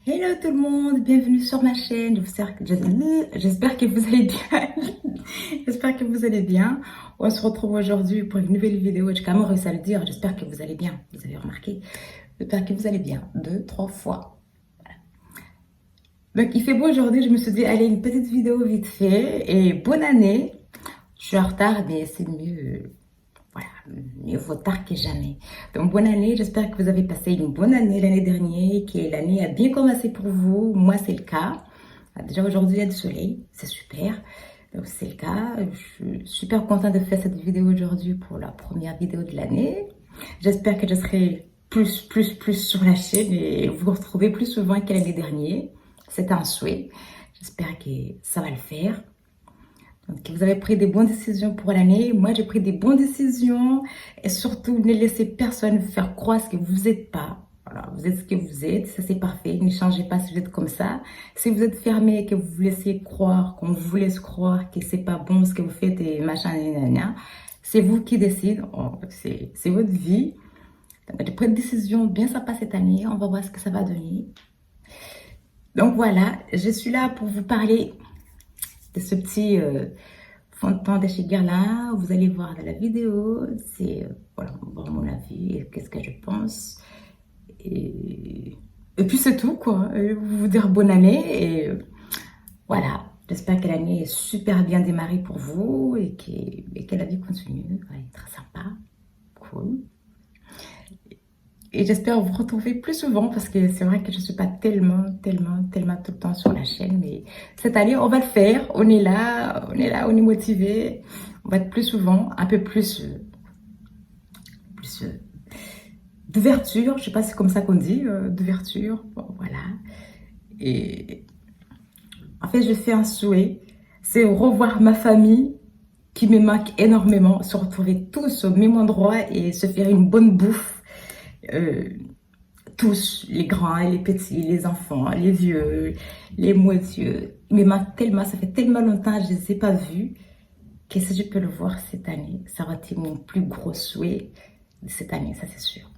Hello tout le monde, bienvenue sur ma chaîne. J'espère que vous allez bien. J'espère que vous allez bien. On se retrouve aujourd'hui pour une nouvelle vidéo. J'ai quand même réussi à le dire. J'espère que vous allez bien. Vous avez remarqué. J'espère que vous allez bien. 2, 3 fois. Donc il fait beau aujourd'hui. Je me suis dit, allez, une petite vidéo vite fait. Et bonne année. Je suis en retard, mais c'est mieux. Voilà, mieux vaut tard que jamais. Donc, bonne année. J'espère que vous avez passé une bonne année l'année dernière, que l'année a bien commencé pour vous. Moi, c'est le cas. Déjà, aujourd'hui, il y a du soleil. C'est super. Donc, c'est le cas. Je suis super contente de faire cette vidéo aujourd'hui pour la première vidéo de l'année. J'espère que je serai plus sur la chaîne et vous retrouver plus souvent que l'année dernière. C'est un souhait. J'espère que ça va le faire. Donc, vous avez pris des bonnes décisions pour l'année. Moi, j'ai pris des bonnes décisions. Et surtout, ne laissez personne vous faire croire ce que vous n'êtes pas. Voilà, vous êtes ce que vous êtes. Ça, c'est parfait. Ne changez pas si vous êtes comme ça. Si vous êtes fermé et que vous vous laissez croire, qu'on vous laisse croire que c'est pas bon ce que vous faites et machin, c'est vous qui décidez. C'est votre vie. Donc, j'ai pris une décision bien sympa cette année. On va voir ce que ça va donner. Donc, voilà. Je suis là pour vous parler de ce petit fond de teint de chez Guerlain. Vous allez voir dans la vidéo. C'est voilà, voir mon avis et qu'est-ce que je pense. Et puis c'est tout quoi. Et vous dire bonne année et voilà. J'espère que l'année est super bien démarrée pour vous et que la vie continue. Elle est très sympa, cool. Et j'espère vous retrouver plus souvent parce que c'est vrai que je ne suis pas tellement tout le temps sur la chaîne. Mais cette année, on va le faire. On est là, on est motivé. On va être plus souvent, un peu plus d'ouverture. Je ne sais pas si c'est comme ça qu'on dit, d'ouverture. Bon, voilà. Et en fait, je fais un souhait. C'est revoir ma famille qui me manque énormément. Se retrouver tous au même endroit et se faire une bonne bouffe. Euh, tous, les grands, les petits, les enfants, les vieux, les moins vieux. Il me manque tellement, ça fait tellement longtemps que je ne les ai pas vus, que si je peux le voir cette année, ça va être mon plus gros souhait de cette année, ça c'est sûr.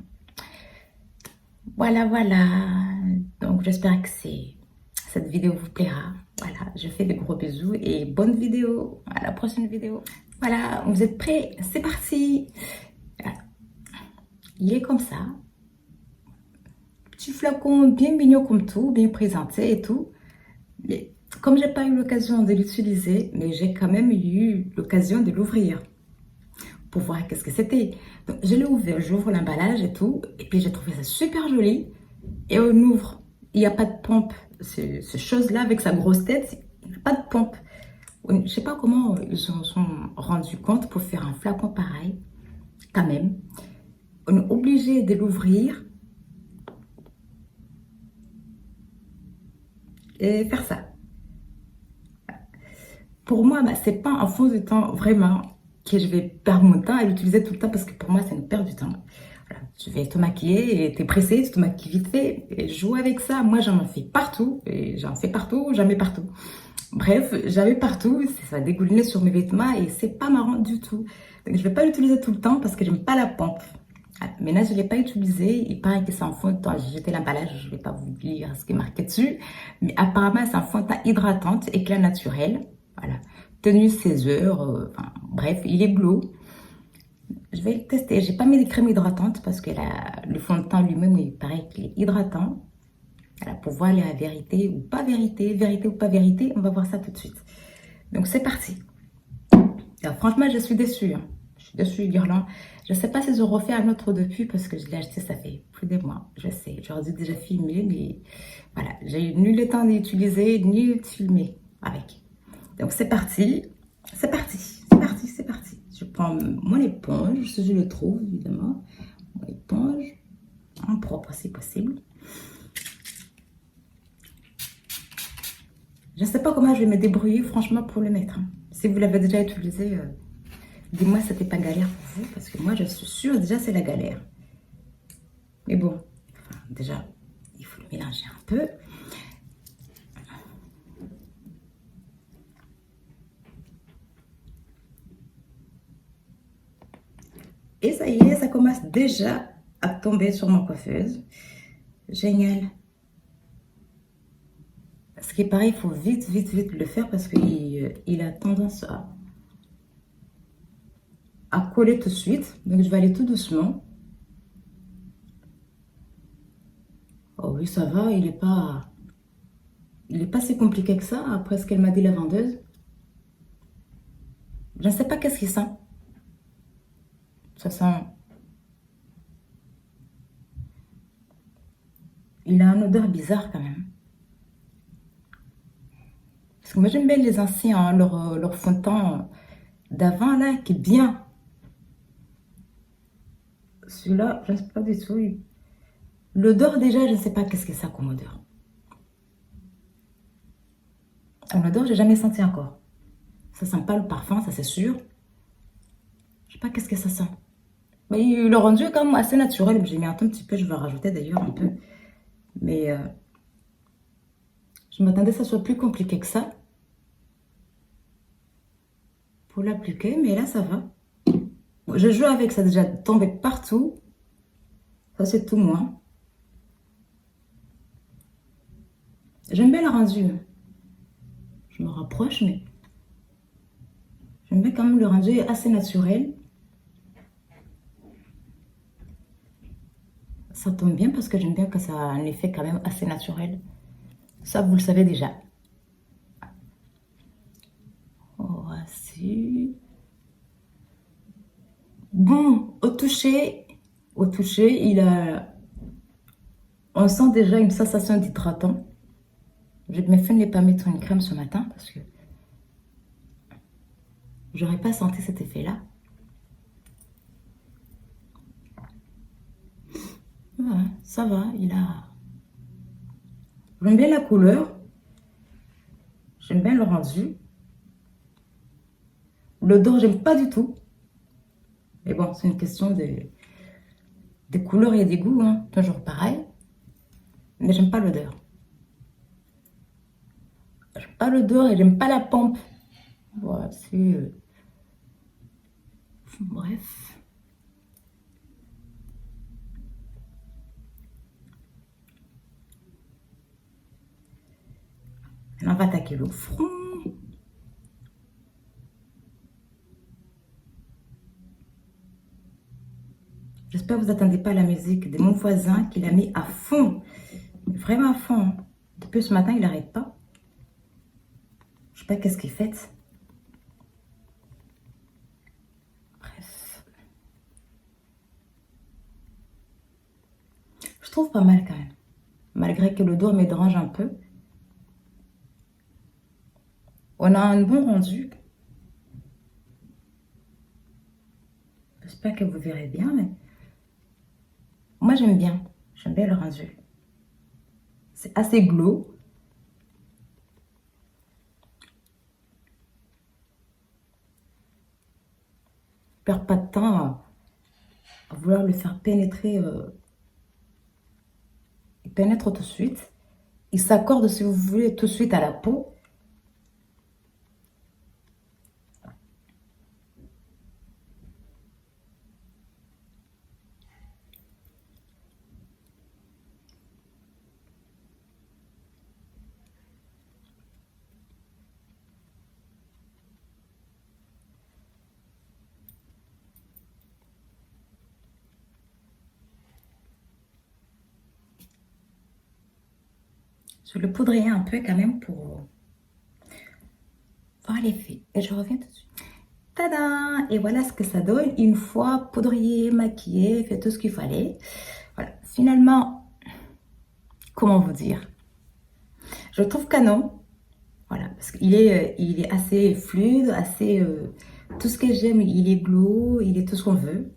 Voilà, voilà. Donc j'espère que cette vidéo vous plaira. Voilà, je fais de gros bisous et bonne vidéo. À la prochaine vidéo. Voilà, vous êtes prêts? C'est parti. Voilà. Il est comme ça. Petit flacon bien mignon comme tout, bien présenté et tout. Mais comme j'ai pas eu l'occasion de l'utiliser, mais j'ai quand même eu l'occasion de l'ouvrir pour voir qu'est-ce que c'était. Donc je l'ai ouvert, j'ouvre l'emballage et tout, et puis j'ai trouvé ça super joli. Et on ouvre, il n'y a pas de pompe. Ce chose-là avec sa grosse tête, il n'y a pas de pompe. Je ne sais pas comment ils se sont rendus compte pour faire un flacon pareil, quand même. On est obligé de l'ouvrir et faire ça. Pour moi, bah, c'est pas un fond de temps vraiment que je vais perdre mon temps à l'utiliser tout le temps parce que pour moi, c'est une perte du temps. Voilà. Tu vais te maquiller et t'es pressé, tu te maquilles vite fait et joue avec ça. Moi, j'en fais partout et j'en fais partout, j'en mets partout. Bref, j'en mets partout, ça va dégouliner sur mes vêtements et c'est pas marrant du tout. Donc, je vais pas l'utiliser tout le temps parce que j'aime pas la pompe. Voilà. Maintenant, je l'ai pas utilisé. Il paraît que c'est un fond de teint. J'ai jeté l'emballage, je vais pas vous lire ce qui est marqué dessus. Mais apparemment, c'est un fond de teint hydratante, éclat naturel. Voilà. Tenue 16 heures. Enfin, bref, il est bleu. Je vais le tester. J'ai pas mis de crème hydratante parce que le fond de teint lui-même, il paraît qu'il est hydratant. Voilà, pour voir la vérité ou pas vérité, vérité ou pas vérité, on va voir ça tout de suite. Donc c'est parti. Alors, franchement, je suis déçue. Hein. Je suis déçue, Guerlain. Je ne sais pas si je refais un autre depuis parce que je l'ai acheté, ça fait plus de mois. Je sais, j'aurais dû déjà filmer, mais voilà, j'ai ni le temps d'utiliser, ni de filmer avec. Donc c'est parti, c'est parti, c'est parti, c'est parti. Je prends mon éponge, si je le trouve évidemment. Mon éponge, en propre si possible. Je ne sais pas comment je vais me débrouiller franchement pour le mettre. Hein. Si vous l'avez déjà utilisé, dis-moi si c'était pas galère pour vous, parce que moi je suis sûre déjà c'est la galère. Mais bon, enfin, déjà il faut le mélanger un peu. Et ça y est, ça commence déjà à tomber sur ma coiffeuse. Génial. Ce qui est pareil, il faut vite, vite, vite le faire parce qu'il a tendance à coller tout de suite. Donc, je vais aller tout doucement. Oh oui, ça va, il est pas si compliqué que ça, après ce qu'elle m'a dit la vendeuse. Je ne sais pas qu'est-ce qu'il sent. Ça sent... Il a une odeur bizarre quand même. Parce que moi j'aime bien les anciens, hein, leur fond de teint d'avant là, qui est bien. Celui-là, je ne sais pas du tout. L'odeur déjà, je ne sais pas qu'est-ce que c'est comme odeur. L'odeur, j'ai jamais senti encore. Ça sent pas le parfum, ça c'est sûr. Je sais pas qu'est-ce que ça sent. Mais le rendu est quand même assez naturel. J'ai mis un tout petit peu, je vais rajouter d'ailleurs un peu. Mais je m'attendais que ça soit plus compliqué que ça pour l'appliquer, mais là ça va. Je joue avec ça déjà tombé partout. Ça c'est tout moi. J'aime bien le rendu. Je me rapproche, mais j'aime bien quand même le rendu est assez naturel. Ça tombe bien parce que j'aime bien que ça a un effet quand même assez naturel. Ça, vous le savez déjà. Voici. Bon, au toucher, on sent déjà une sensation d'hydratant. Je me fait ne pas mettre une crème ce matin parce que j'aurais pas senti cet effet-là. Voilà, ça va, J'aime bien la couleur. J'aime bien le rendu. L'odeur, j'aime pas du tout. Mais bon, c'est une question des couleurs et des goûts, hein. Toujours pareil. Mais j'aime pas l'odeur. J'aime pas l'odeur et j'aime pas la pompe. Voilà, c'est... Bref. Maintenant, on va attaquer le front. J'espère que vous n'attendez pas la musique de mon voisin qui l'a mis à fond. Vraiment à fond. Depuis ce matin, il n'arrête pas. Je sais pas qu'est-ce qu'il fait. Bref. Je trouve pas mal quand même. Malgré que le dos me dérange un peu. On a un bon rendu. J'espère que vous verrez bien, mais... Moi, j'aime bien. J'aime bien le rendu. C'est assez glow. Je perds pas de temps à vouloir le faire pénétrer. Il pénètre tout de suite. Il s'accorde, si vous voulez, tout de suite à la peau. Je le poudrerai un peu quand même pour voir l'effet. Et je reviens tout de suite. Tada! Et voilà ce que ça donne une fois poudrier, maquillé, fait tout ce qu'il fallait. Voilà. Finalement, comment vous dire? Je trouve canon. Voilà, parce il est assez fluide, assez... tout ce que j'aime, il est glow, il est tout ce qu'on veut.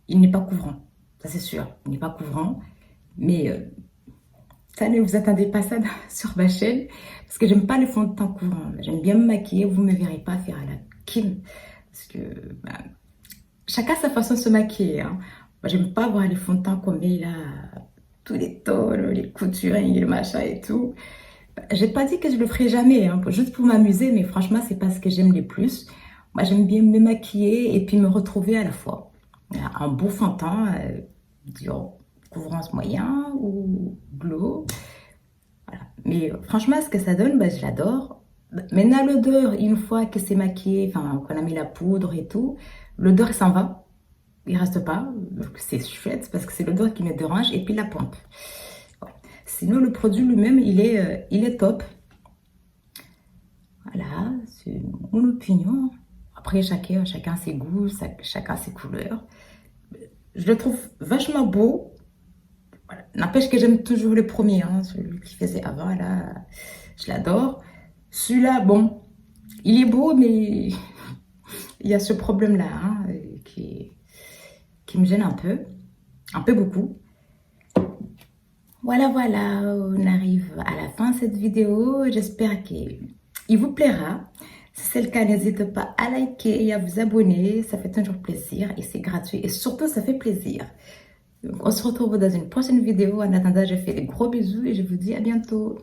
Il n'est pas couvrant, ça c'est sûr. Il n'est pas couvrant, mais ça ne vous attendez pas ça sur ma chaîne, parce que j'aime pas le fond de teint couvrant. J'aime bien me maquiller, vous ne me verrez pas faire à la Kim, parce que bah, chacun sa façon de se maquiller. Hein. Moi, j'aime pas avoir les fonds de teint comme il a tous les tons, les coutures, les machins et tout. J'ai pas dit que je le ferai jamais, hein, juste pour m'amuser, mais franchement, c'est pas ce que j'aime le plus. Moi, j'aime bien me maquiller et puis me retrouver à la fois. Un beau fond de teint, disons, couvrance moyen ou glow. Voilà. Mais franchement, ce que ça donne, bah, je l'adore. Maintenant, l'odeur, une fois que c'est maquillé, enfin, qu'on a mis la poudre et tout, l'odeur s'en va. Il reste pas. Donc, c'est chouette parce que c'est l'odeur qui me dérange et puis la pompe. Ouais. Sinon, le produit lui-même, il est top. Voilà, c'est mon opinion. Après, chacun ses goûts, chacun ses couleurs. Je le trouve vachement beau. Voilà. N'empêche que j'aime toujours le premier, hein, celui qui faisait avant, là, je l'adore. Celui-là, bon, il est beau, mais il y a ce problème-là hein, qui me gêne un peu beaucoup. Voilà, voilà, on arrive à la fin de cette vidéo. J'espère qu'il vous plaira. Si c'est le cas, n'hésitez pas à liker et à vous abonner. Ça fait toujours plaisir et c'est gratuit. Et surtout, ça fait plaisir. Donc, on se retrouve dans une prochaine vidéo. En attendant, je fais des gros bisous et je vous dis à bientôt.